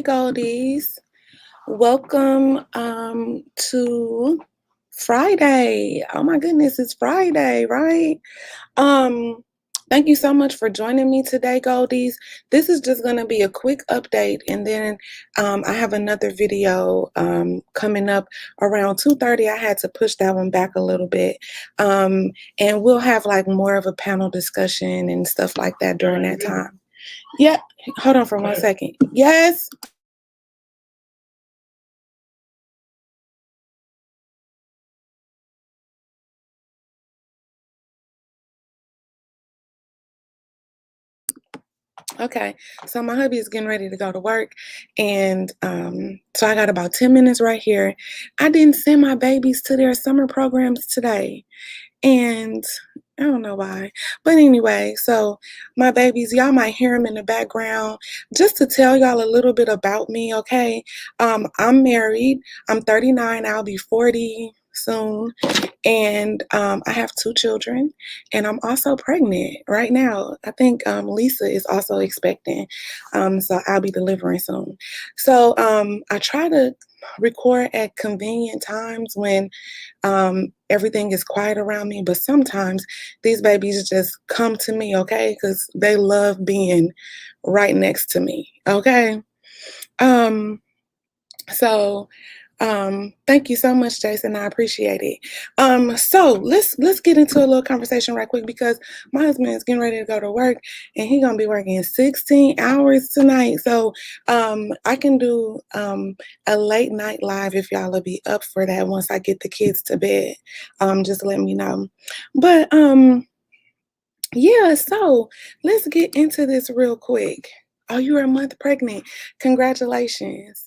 Hey Goldies. Welcome to Friday. Oh my goodness, it's Friday, right? Um Thank you so much for joining me today, Goldies. This is just going to be a quick update, and then I have another video coming up around 2:30. I had to push that one back a little bit. And we'll have like more of a panel discussion and stuff like that during that time. Yeah, hold on for 1 second. Yes. Okay, so my hubby is getting ready to go to work, and so I got about 10 minutes right here. I didn't send my babies to their summer programs today, and I don't know why. But anyway, so my babies, y'all might hear them in the background. Just to tell y'all a little bit about me, okay? I'm married. I'm 39. I'll be 40 soon. And I have 2 children, and I'm also pregnant right now. I think Lisa is also expecting, so I'll be delivering soon. So I try to record at convenient times when everything is quiet around me, but sometimes these babies just come to me, okay, because they love being right next to me, okay. um so thank you so much, Jason. I appreciate it. So let's get into a little conversation right quick, because my husband is getting ready to go to work, and he's gonna be working 16 hours tonight. So I can do a late night live if y'all will be up for that once I get the kids to bed. Just let me know. But yeah, so let's get into this real quick. Oh, you're a month pregnant. Congratulations.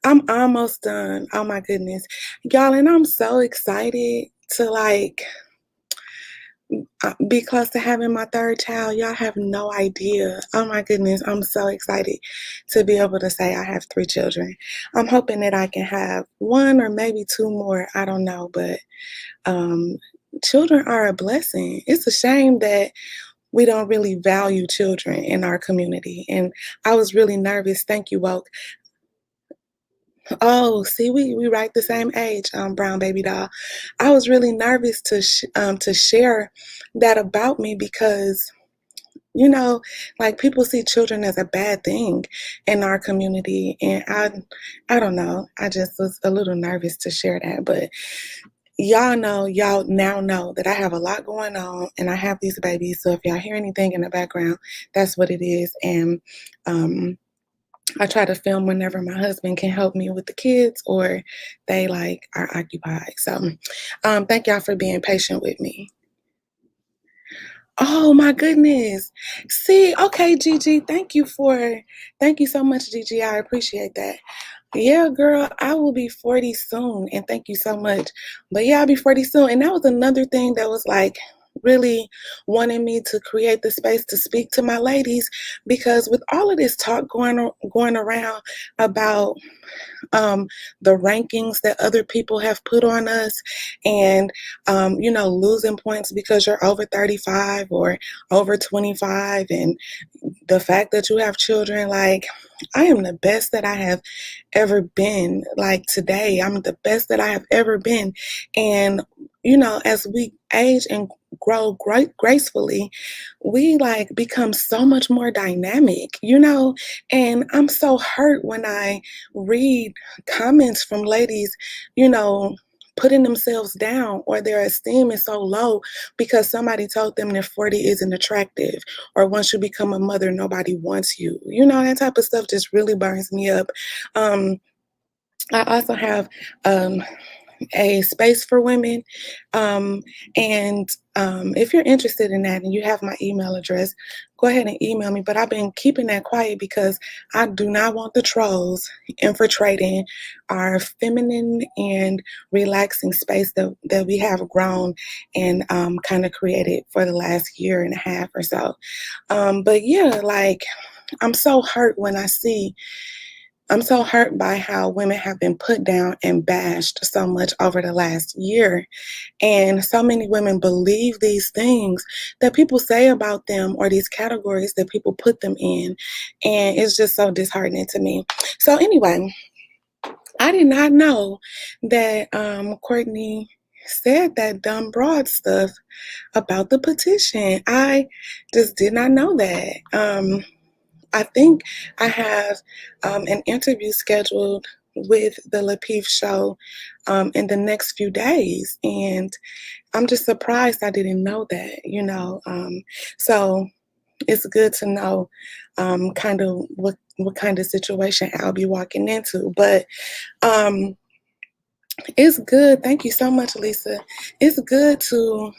I'm almost done. Oh my goodness. Y'all, and I'm so excited to be close to having my third child. Y'all have no idea. Oh my goodness. I'm so excited to be able to say I have 3 children. I'm hoping that I can have 1 or maybe 2 more. I don't know, but um children are a blessing. It's a shame that we don't really value children in our community. And I was really nervous. Thank you, Woke. Oh, see, we right the same age, brown baby doll. I was really nervous to share that about me, because like, people see children as a bad thing in our community, and I don't know. I just was a little nervous to share that, but y'all now know that I have a lot going on, and I have these babies. So if y'all hear anything in the background, that's what it is. And I try to film whenever my husband can help me with the kids, or they like are occupied. So thank y'all for being patient with me. Oh my goodness. See, okay, Gigi, thank you so much, Gigi. I appreciate that. Yeah, girl, I will be 40 soon, and thank you so much. But yeah, I'll be 40 soon. And that was another thing that was like really wanting me to create the space to speak to my ladies, because with all of this talk going around about um, the rankings that other people have put on us, and losing points because you're over 35 or over 25, and the fact that you have children, like, I am the best that I have ever been. Like, today, I'm the best that I have ever been. And as we age and grow gracefully, we like become so much more dynamic, and I'm so hurt when I read comments from ladies, you know, putting themselves down, or their esteem is so low because somebody told them that 40 isn't attractive, or once you become a mother, nobody wants you. That type of stuff just really burns me up. Um, I also have a space for women. And if you're interested in that and you have my email address, go ahead and email me. But I've been keeping that quiet because I do not want the trolls infiltrating our feminine and relaxing space that we have grown and kind of created for the last year and a half or so. But yeah, like, I'm so hurt when I see I'm so hurt by how women have been put down and bashed so much over the last year. And so many women believe these things that people say about them, or these categories that people put them in. And it's just so disheartening to me. So anyway, I did not know that Courtney said that dumb broad stuff about the petition. I just did not know that. I think I have an interview scheduled with the Lapeef show in the next few days, and I'm just surprised I didn't know that. So it's good to know kind of what kind of situation I'll be walking into. But um, it's good. Thank you so much, Lisa. It's good to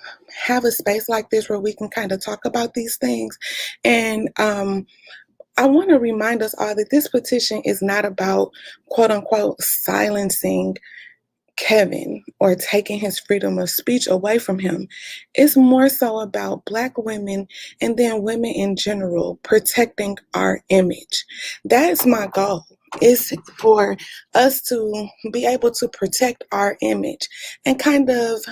have a space like this where we can kind of talk about these things. And I want to remind us all that this petition is not about, quote unquote, silencing Kevin or taking his freedom of speech away from him. It's more so about Black women, and then women in general, protecting our image. That's my goal. Is for us to be able to protect our image and kind of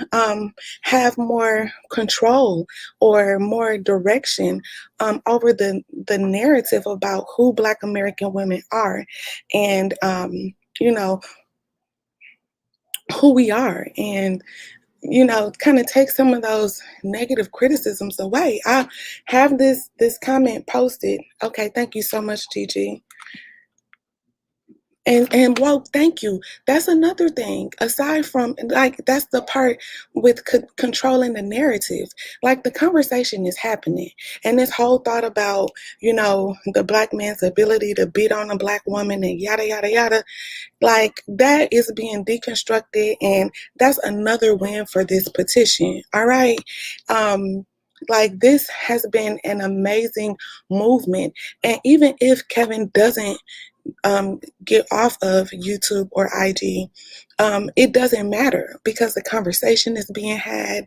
have more control or more direction over the narrative about who Black American women are, and you know who we are, and kind of take some of those negative criticisms away. I have this comment posted. Okay, thank you so much, Gigi. And well, thank you. That's another thing. Aside from, like, that's the part with controlling the narrative. Like, the conversation is happening, and this whole thought about the Black man's ability to beat on a Black woman and yada yada yada, like, that is being deconstructed, and that's another win for this petition. All right. Like, this has been an amazing movement. And even if Kevin doesn't get off of YouTube or IG, it doesn't matter, because the conversation is being had.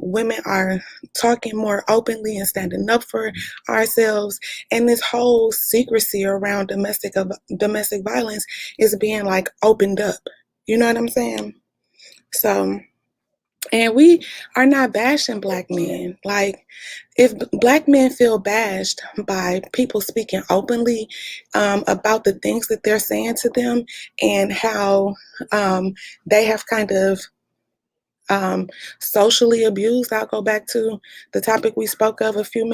Women are talking more openly and standing up for ourselves, and this whole secrecy around domestic violence is being, like, opened up. You know what I'm saying? So, and we are not bashing Black men. Like, if Black men feel bashed by people speaking openly about the things that they're saying to them, and how they have kind of socially abused. I'll go back to the topic we spoke of a few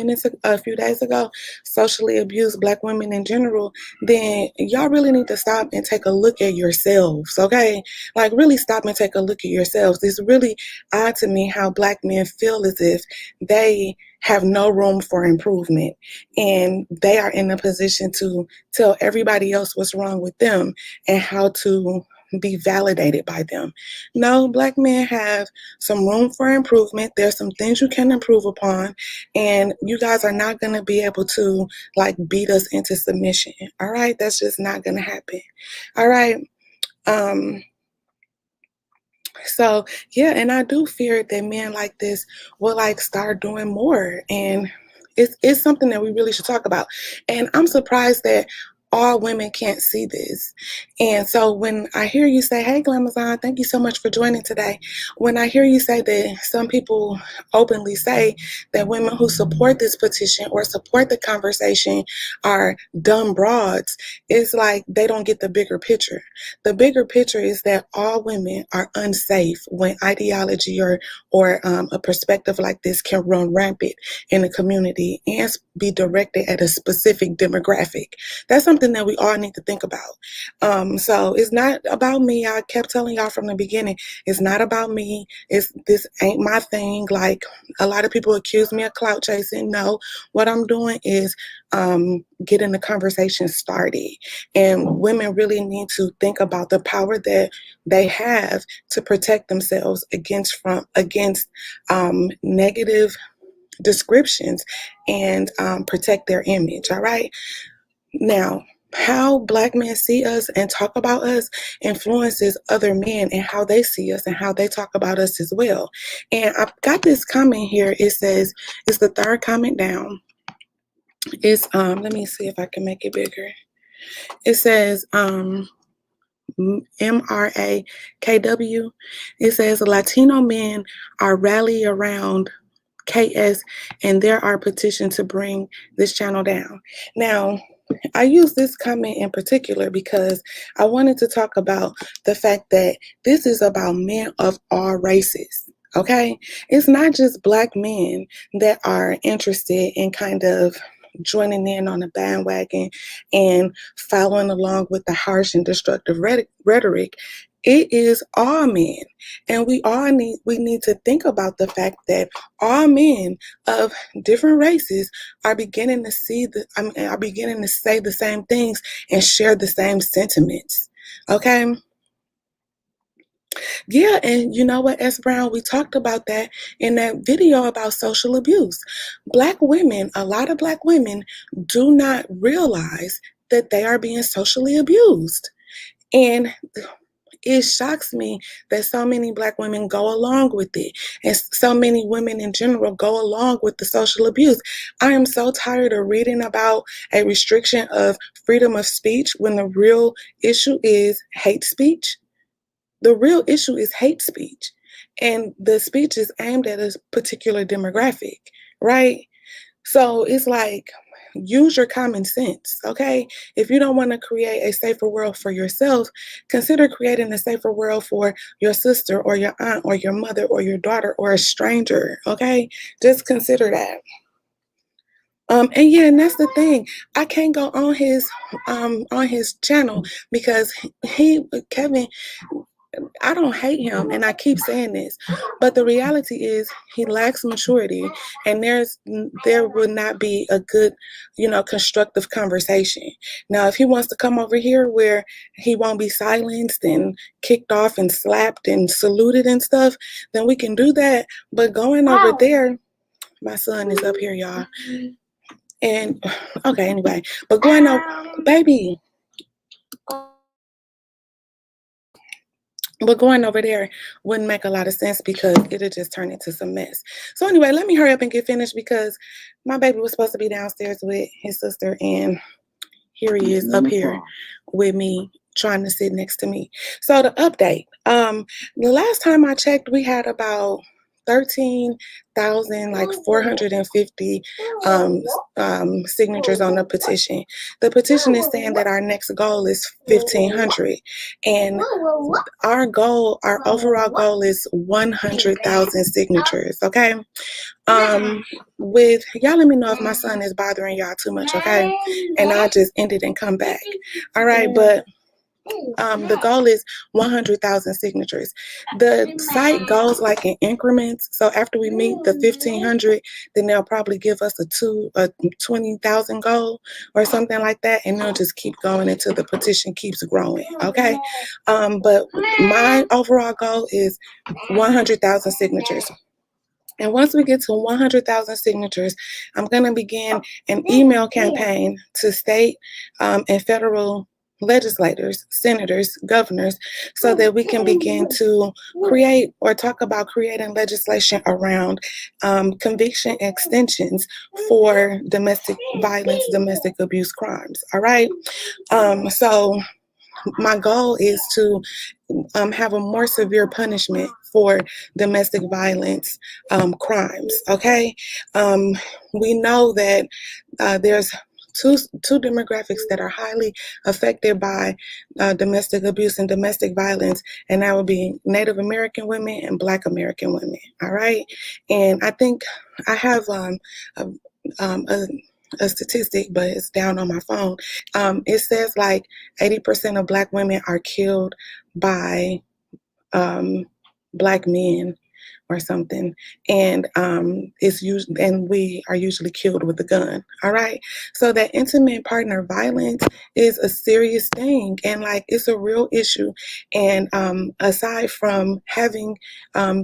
days ago, socially abused Black women in general. Then y'all really need to stop and take a look at yourselves, okay? Like, really stop and take a look at yourselves. It's really odd to me how Black men feel as if they have no room for improvement, and they are in a position to tell everybody else what's wrong with them and how to be validated by them. No, Black men have some room for improvement. There's some things you can improve upon, and you guys are not going to be able to, like, beat us into submission. All right, that's just not going to happen. All right. So yeah, and I do fear that men like this will, like, start doing more, and it's something that we really should talk about. And I'm surprised that all women can't see this. And so when I hear you say, "Hey, Glamazon, thank you so much for joining today," when I hear you say that some people openly say that women who support this petition or support the conversation are dumb broads, it's like they don't get the bigger picture. The bigger picture is that all women are unsafe when ideology or a perspective like this can run rampant in a community and be directed at a specific demographic. That's something that we all need to think about. So it's not about me. I kept telling y'all from the beginning, it's not about me. This ain't my thing. Like, a lot of people accuse me of clout chasing. No, what I'm doing is getting the conversation started. And women really need to think about the power that they have to protect themselves against negative descriptions, and protect their image. All right. Now, how Black men see us and talk about us influences other men and how they see us and how they talk about us as well. And I've got this comment here. It says, it's the third comment down. It's let me see if I can make it bigger. It says MRAKW. It says Latino men are rally around KS and there are petitions to bring this channel down. Now, I use this comment in particular because I wanted to talk about the fact that this is about men of all races. Okay, it's not just black men that are interested in kind of joining in on the bandwagon and following along with the harsh and destructive rhetoric. It is all men, and we need to think about the fact that all men of different races are beginning to are beginning to say the same things and share the same sentiments. Okay. Yeah, and you know what, S. Brown, we talked about that in that video about social abuse. Black women, a lot of black women do not realize that they are being socially abused. And it shocks me that so many black women go along with it, and so many women in general go along with the social abuse. I am so tired of reading about a restriction of freedom of speech when the real issue is hate speech. The real issue is hate speech, and the speech is aimed at a particular demographic, right? So it's like, use your common sense, okay? If you don't want to create a safer world for yourself, consider creating a safer world for your sister or your aunt or your mother or your daughter or a stranger, okay? Just consider that. And yeah, and that's the thing. I can't go on his channel because Kevin, I don't hate him, and I keep saying this, but the reality is he lacks maturity, and there would not be a good, constructive conversation. Now, if he wants to come over here where he won't be silenced and kicked off and slapped and saluted and stuff, then we can do that. But going over there, my son is up here, y'all. And okay, anyway, but going over, baby. But going over there wouldn't make a lot of sense because it'll just turn into some mess. So anyway, let me hurry up and get finished because my baby was supposed to be downstairs with his sister, and here he is up here with me, trying to sit next to me. So the update. The last time I checked, we had about 13,450 signatures on the petition. The petition is saying that our next goal is 1,500, and our overall goal is 100,000 signatures. Okay. With y'all, let me know if my son is bothering y'all too much. Okay, and I'll just end it and come back. All right, but the goal is 100,000 signatures. The site goes like in increments. So after we meet the 1,500, then they'll probably give us a 20,000 goal or something like that, and they'll just keep going until the petition keeps growing. Okay, but my overall goal is 100,000 signatures. And once we get to 100,000 signatures, I'm going to begin an email campaign to state and federal legislators, senators, governors, so that we can begin to create or talk about creating legislation around conviction extensions for domestic violence, domestic abuse crimes. All right. So my goal is to have a more severe punishment for domestic violence crimes. Okay, we know that there's two demographics that are highly affected by domestic abuse and domestic violence, and that would be Native American women and Black American women. All right, and I think I have a statistic, but it's down on my phone. It says like 80% of Black women are killed by Black men or something, and we are usually killed with a gun. All right, so that intimate partner violence is a serious thing, and like it's a real issue. And aside from having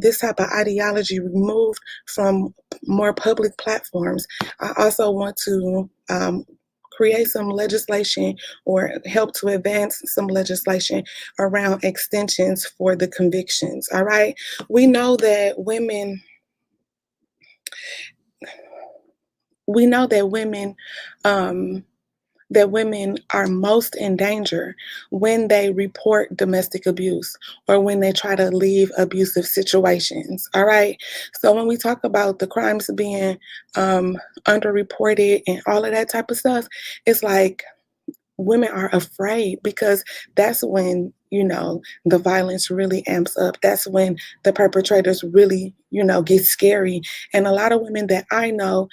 this type of ideology removed from more public platforms, I also want to create some legislation or help to advance some legislation around extensions for the convictions. All right, we know that women um, that women are most in danger when they report domestic abuse or when they try to leave abusive situations. All right. So when we talk about the crimes being underreported and all of that type of stuff, it's like women are afraid because that's when, the violence really amps up. That's when the perpetrators really, get scary. And a lot of women that I know,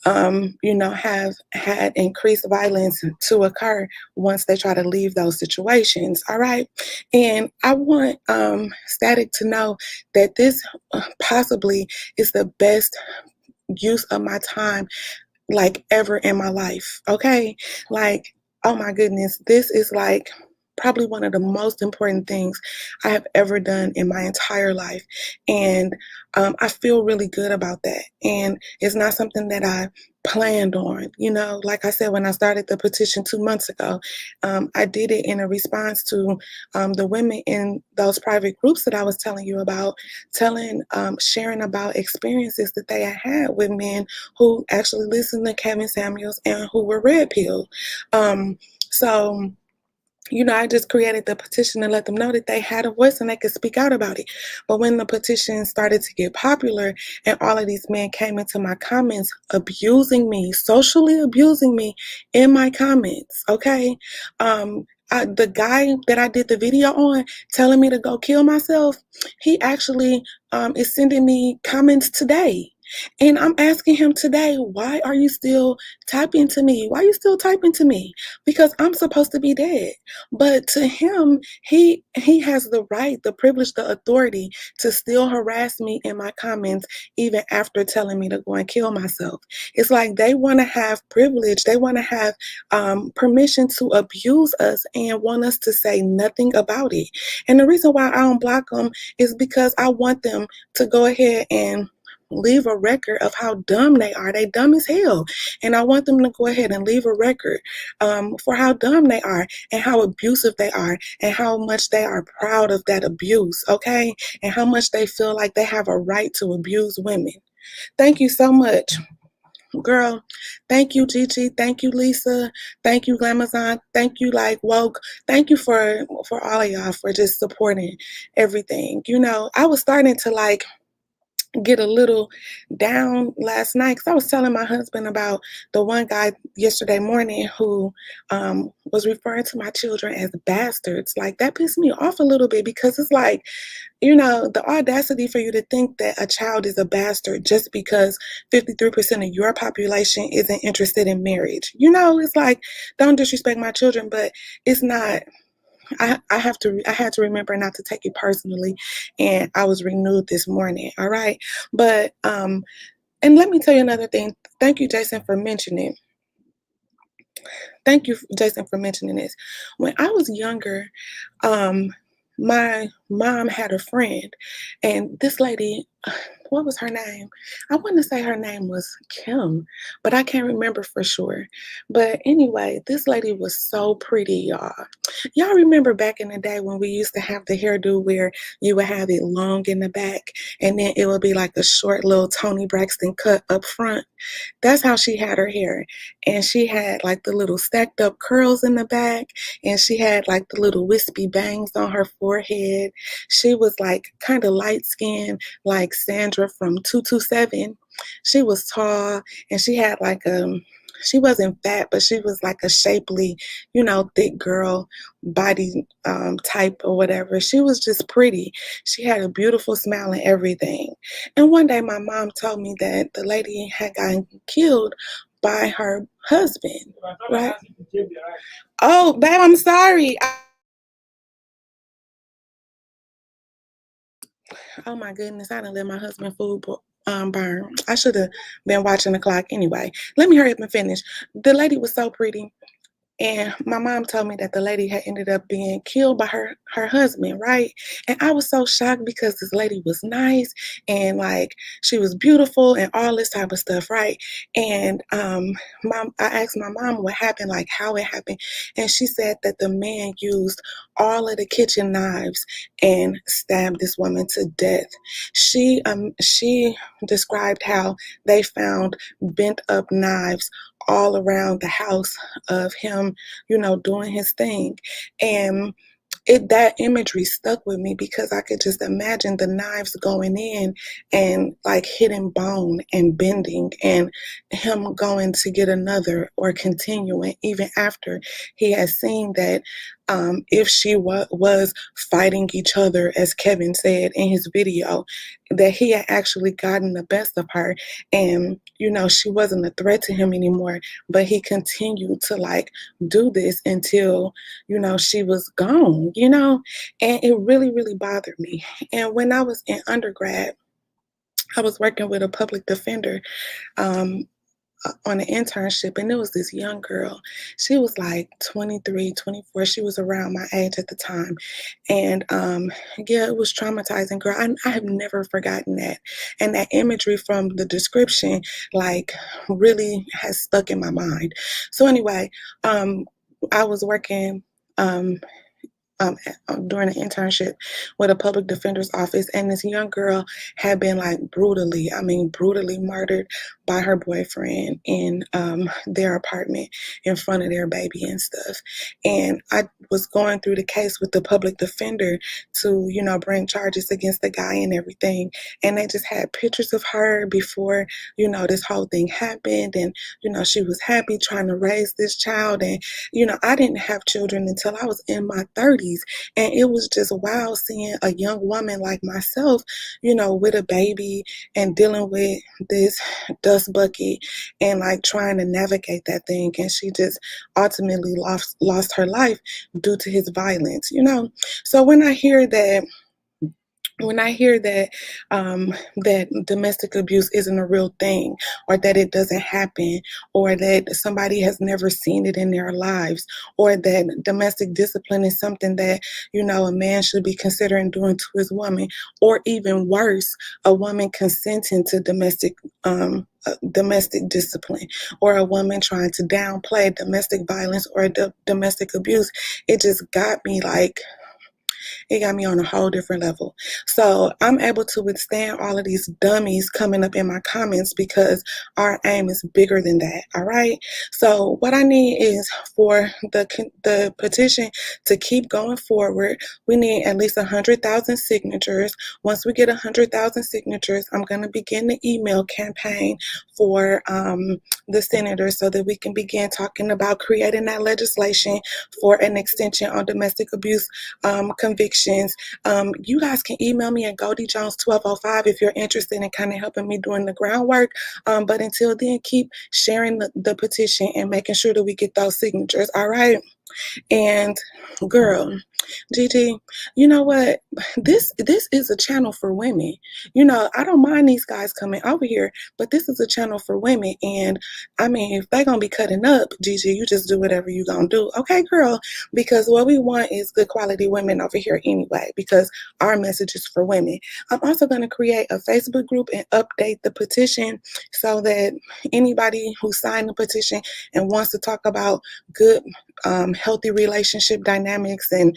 have had increased violence to occur once they try to leave those situations. All right. And I want Static to know that this possibly is the best use of my time like ever in my life. Okay. Like, oh my goodness, this is like probably one of the most important things I have ever done in my entire life. And I feel really good about that. And it's not something that I planned on. Like I said, when I started the petition 2 months ago, I did it in a response to the women in those private groups that I was telling you about, sharing about experiences that they had with men who actually listened to Kevin Samuels and who were red pilled. So I just created the petition to let them know that they had a voice and they could speak out about it. But when the petition started to get popular and all of these men came into my comments abusing me, socially abusing me in my comments, okay? The guy that I did the video on telling me to go kill myself, he actually is sending me comments today. And I'm asking him today, why are you still typing to me? Why are you still typing to me? Because I'm supposed to be dead. But to him, he has the right, the privilege, the authority to still harass me in my comments even after telling me to go and kill myself. It's like they want to have privilege. They want to have permission to abuse us and want us to say nothing about it. And the reason why I don't block them is because I want them to go ahead and leave a record of how dumb they are. They dumb as hell. And I want them to go ahead and leave a record for how dumb they are and how abusive they are and how much they are proud of that abuse, okay? And how much they feel like they have a right to abuse women. Thank you so much. Girl, thank you, Gigi. Thank you, Lisa. Thank you, Glamazon. Thank you, like Woke. Thank you for all of y'all for just supporting everything. I was starting to like get a little down last night because I was telling my husband about the one guy yesterday morning who was referring to my children as bastards. Like that pissed me off a little bit because it's like, the audacity for you to think that a child is a bastard just because 53% of your population isn't interested in marriage. It's like, don't disrespect my children, but it's not. I had to remember not to take it personally, and I was renewed this morning. All right, but and let me tell you another thing. Thank you, Jason, for mentioning. Thank you, Jason, for mentioning this. When I was younger, my mom had a friend, and this lady, what was her name? I want to say her name was Kim, but I can't remember for sure. But anyway, this lady was so pretty, y'all. Y'all remember back in the day when we used to have the hairdo where you would have it long in the back, and then it would be like a short little Toni Braxton cut up front? That's how she had her hair. And she had like the little stacked up curls in the back. And she had like the little wispy bangs on her forehead. She was like kind of light skinned, like Sandra from 227. She was tall and she had like she wasn't fat, but she was like a shapely, thick girl body type or whatever. She was just pretty. She had a beautiful smile and everything. And one day my mom told me that the lady had gotten killed by her husband, right? Oh, babe, I'm sorry. Oh my goodness, I didn't let my husband food burn. I should have been watching the clock anyway. Let me hurry up and finish. The lady was so pretty. And my mom told me that the lady had ended up being killed by her husband, right? And I was so shocked because this lady was nice and like she was beautiful and all this type of stuff, right? And I asked my mom what happened, like how it happened, and she said that the man used all of the kitchen knives and stabbed this woman to death. She described how they found bent up knives all around the house of him, doing his thing. And that imagery stuck with me because I could just imagine the knives going in and like hitting bone and bending, and him going to get another or continuing even after he has seen that, if she was fighting each other, as Kevin said in his video, that he had actually gotten the best of her, and she wasn't a threat to him anymore, but he continued to like do this until she was gone, and it really, really bothered me. And when I was in undergrad, I was working with a public defender, um, on an internship, and there was this young girl. She was like 23, 24. She was around my age at the time. And yeah, it was traumatizing, girl. I have never forgotten that. And that imagery from the description, like, really has stuck in my mind. So, anyway, I was working. Um, during an internship with a public defender's office, and this young girl had been like brutally murdered by her boyfriend in their apartment in front of their baby and stuff. And I was going through the case with the public defender to, bring charges against the guy and everything. And they just had pictures of her before, this whole thing happened. And, she was happy trying to raise this child. And, I didn't have children until I was in my 30s. And it was just wild seeing a young woman like myself, with a baby and dealing with this dust bucket and like trying to navigate that thing. And she just ultimately lost her life due to his violence. So when I hear that that domestic abuse isn't a real thing, or that it doesn't happen, or that somebody has never seen it in their lives, or that domestic discipline is something that a man should be considering doing to his woman, or even worse, a woman consenting to domestic discipline, or a woman trying to downplay domestic violence or domestic abuse, it just got me like, it got me on a whole different level. So I'm able to withstand all of these dummies coming up in my comments because our aim is bigger than that. All right. So what I need is for the petition to keep going forward. We need at least 100,000 signatures. Once we get 100,000 signatures, I'm going to begin the email campaign for the senators so that we can begin talking about creating that legislation for an extension on domestic abuse convictions. You guys can email me at GoldieJones1205 if you're interested in kind of helping me doing the groundwork. But until then, keep sharing the petition and making sure that we get those signatures. All right. And girl, Gigi, you know what? This is a channel for women. I don't mind these guys coming over here, but this is a channel for women. And I mean, if they're gonna be cutting up, Gigi, you just do whatever you gonna do. Okay, girl? Because what we want is good quality women over here anyway, because our message is for women. I'm also gonna create a Facebook group and update the petition so that anybody who signed the petition and wants to talk about good healthy relationship dynamics and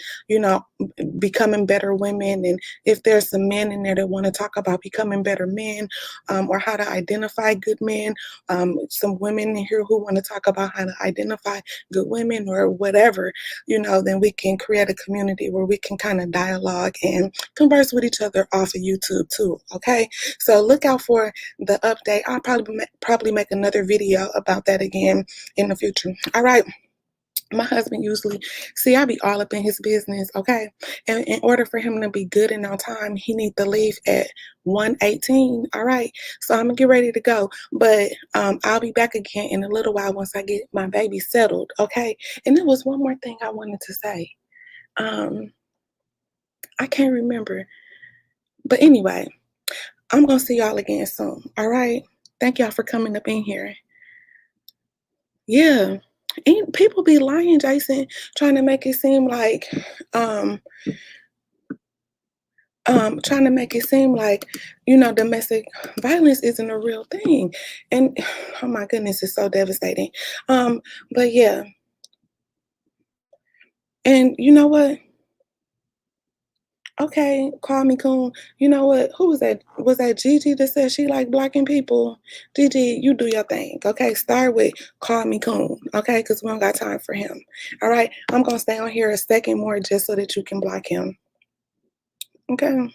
becoming better women, and if there's some men in there that want to talk about becoming better men, or how to identify good men, some women in here who want to talk about how to identify good women or whatever, then we can create a community where we can kind of dialogue and converse with each other off of YouTube too. Okay, so look out for the update. I'll probably make another video about that again in the future. All right. My husband usually, see, I be all up in his business, okay? And in order for him to be good and on time, he need to leave at 1:18, all right? So I'm gonna get ready to go, but I'll be back again in a little while once I get my baby settled, okay? And there was one more thing I wanted to say. I can't remember, but anyway, I'm gonna see y'all again soon, all right? Thank y'all for coming up in here. Yeah. And people be lying, Jason, trying to make it seem like um trying to make it seem like, domestic violence isn't a real thing. And oh my goodness, it's so devastating. But yeah, and you know what? Okay, call me coon. You know what? Who was that? Was that Gigi that said she like blocking people? Gigi, you do your thing. Okay, start with call me coon. Okay, because we don't got time for him. All right, I'm gonna stay on here a second more just so that you can block him. Okay.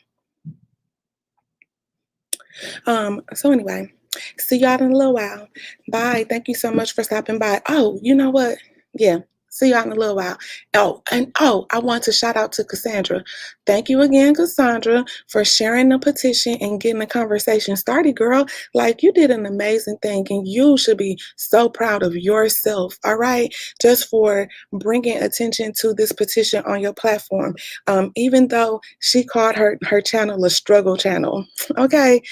So anyway, see y'all in a little while. Bye. Thank you so much for stopping by. Oh, you know what? Yeah. See y'all in a little while. I want to shout out to Cassandra. Thank you again, Cassandra, for sharing the petition and getting the conversation started, girl. Like, you did an amazing thing, and you should be so proud of yourself, all right? Just for bringing attention to this petition on your platform. Even though she called her channel a struggle channel, okay?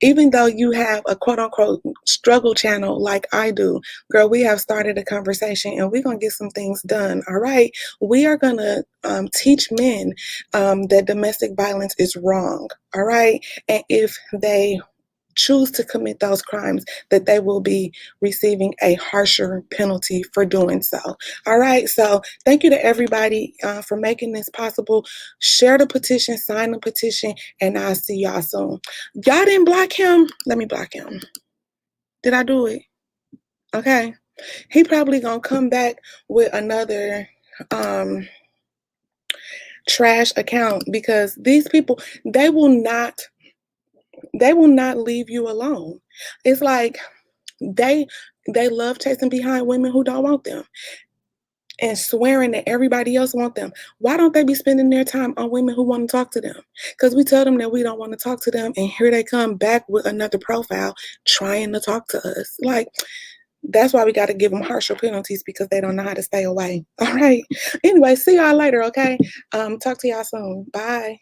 Even though you have a quote unquote struggle channel like I do, girl, we have started a conversation and we're going to get some things done. All right. We are going to teach men that domestic violence is wrong. All right. And if they choose to commit those crimes, that they will be receiving a harsher penalty for doing so. All right. So thank you to everybody for making this possible. Share the petition, sign the petition, and I'll see y'all soon. Y'all didn't block him? Let me block him. Did I do it? Okay. He probably gonna come back with another trash account because these people, they will not leave you alone. It's like they love chasing behind women who don't want them and swearing that everybody else want them. Why don't they be spending their time on women who want to talk to them? Because we tell them that we don't want to talk to them, and here they come back with another profile trying to talk to us. Like, that's why we got to give them harsher penalties because they don't know how to stay away. All right. Anyway, see y'all later, okay? Talk to y'all soon. Bye.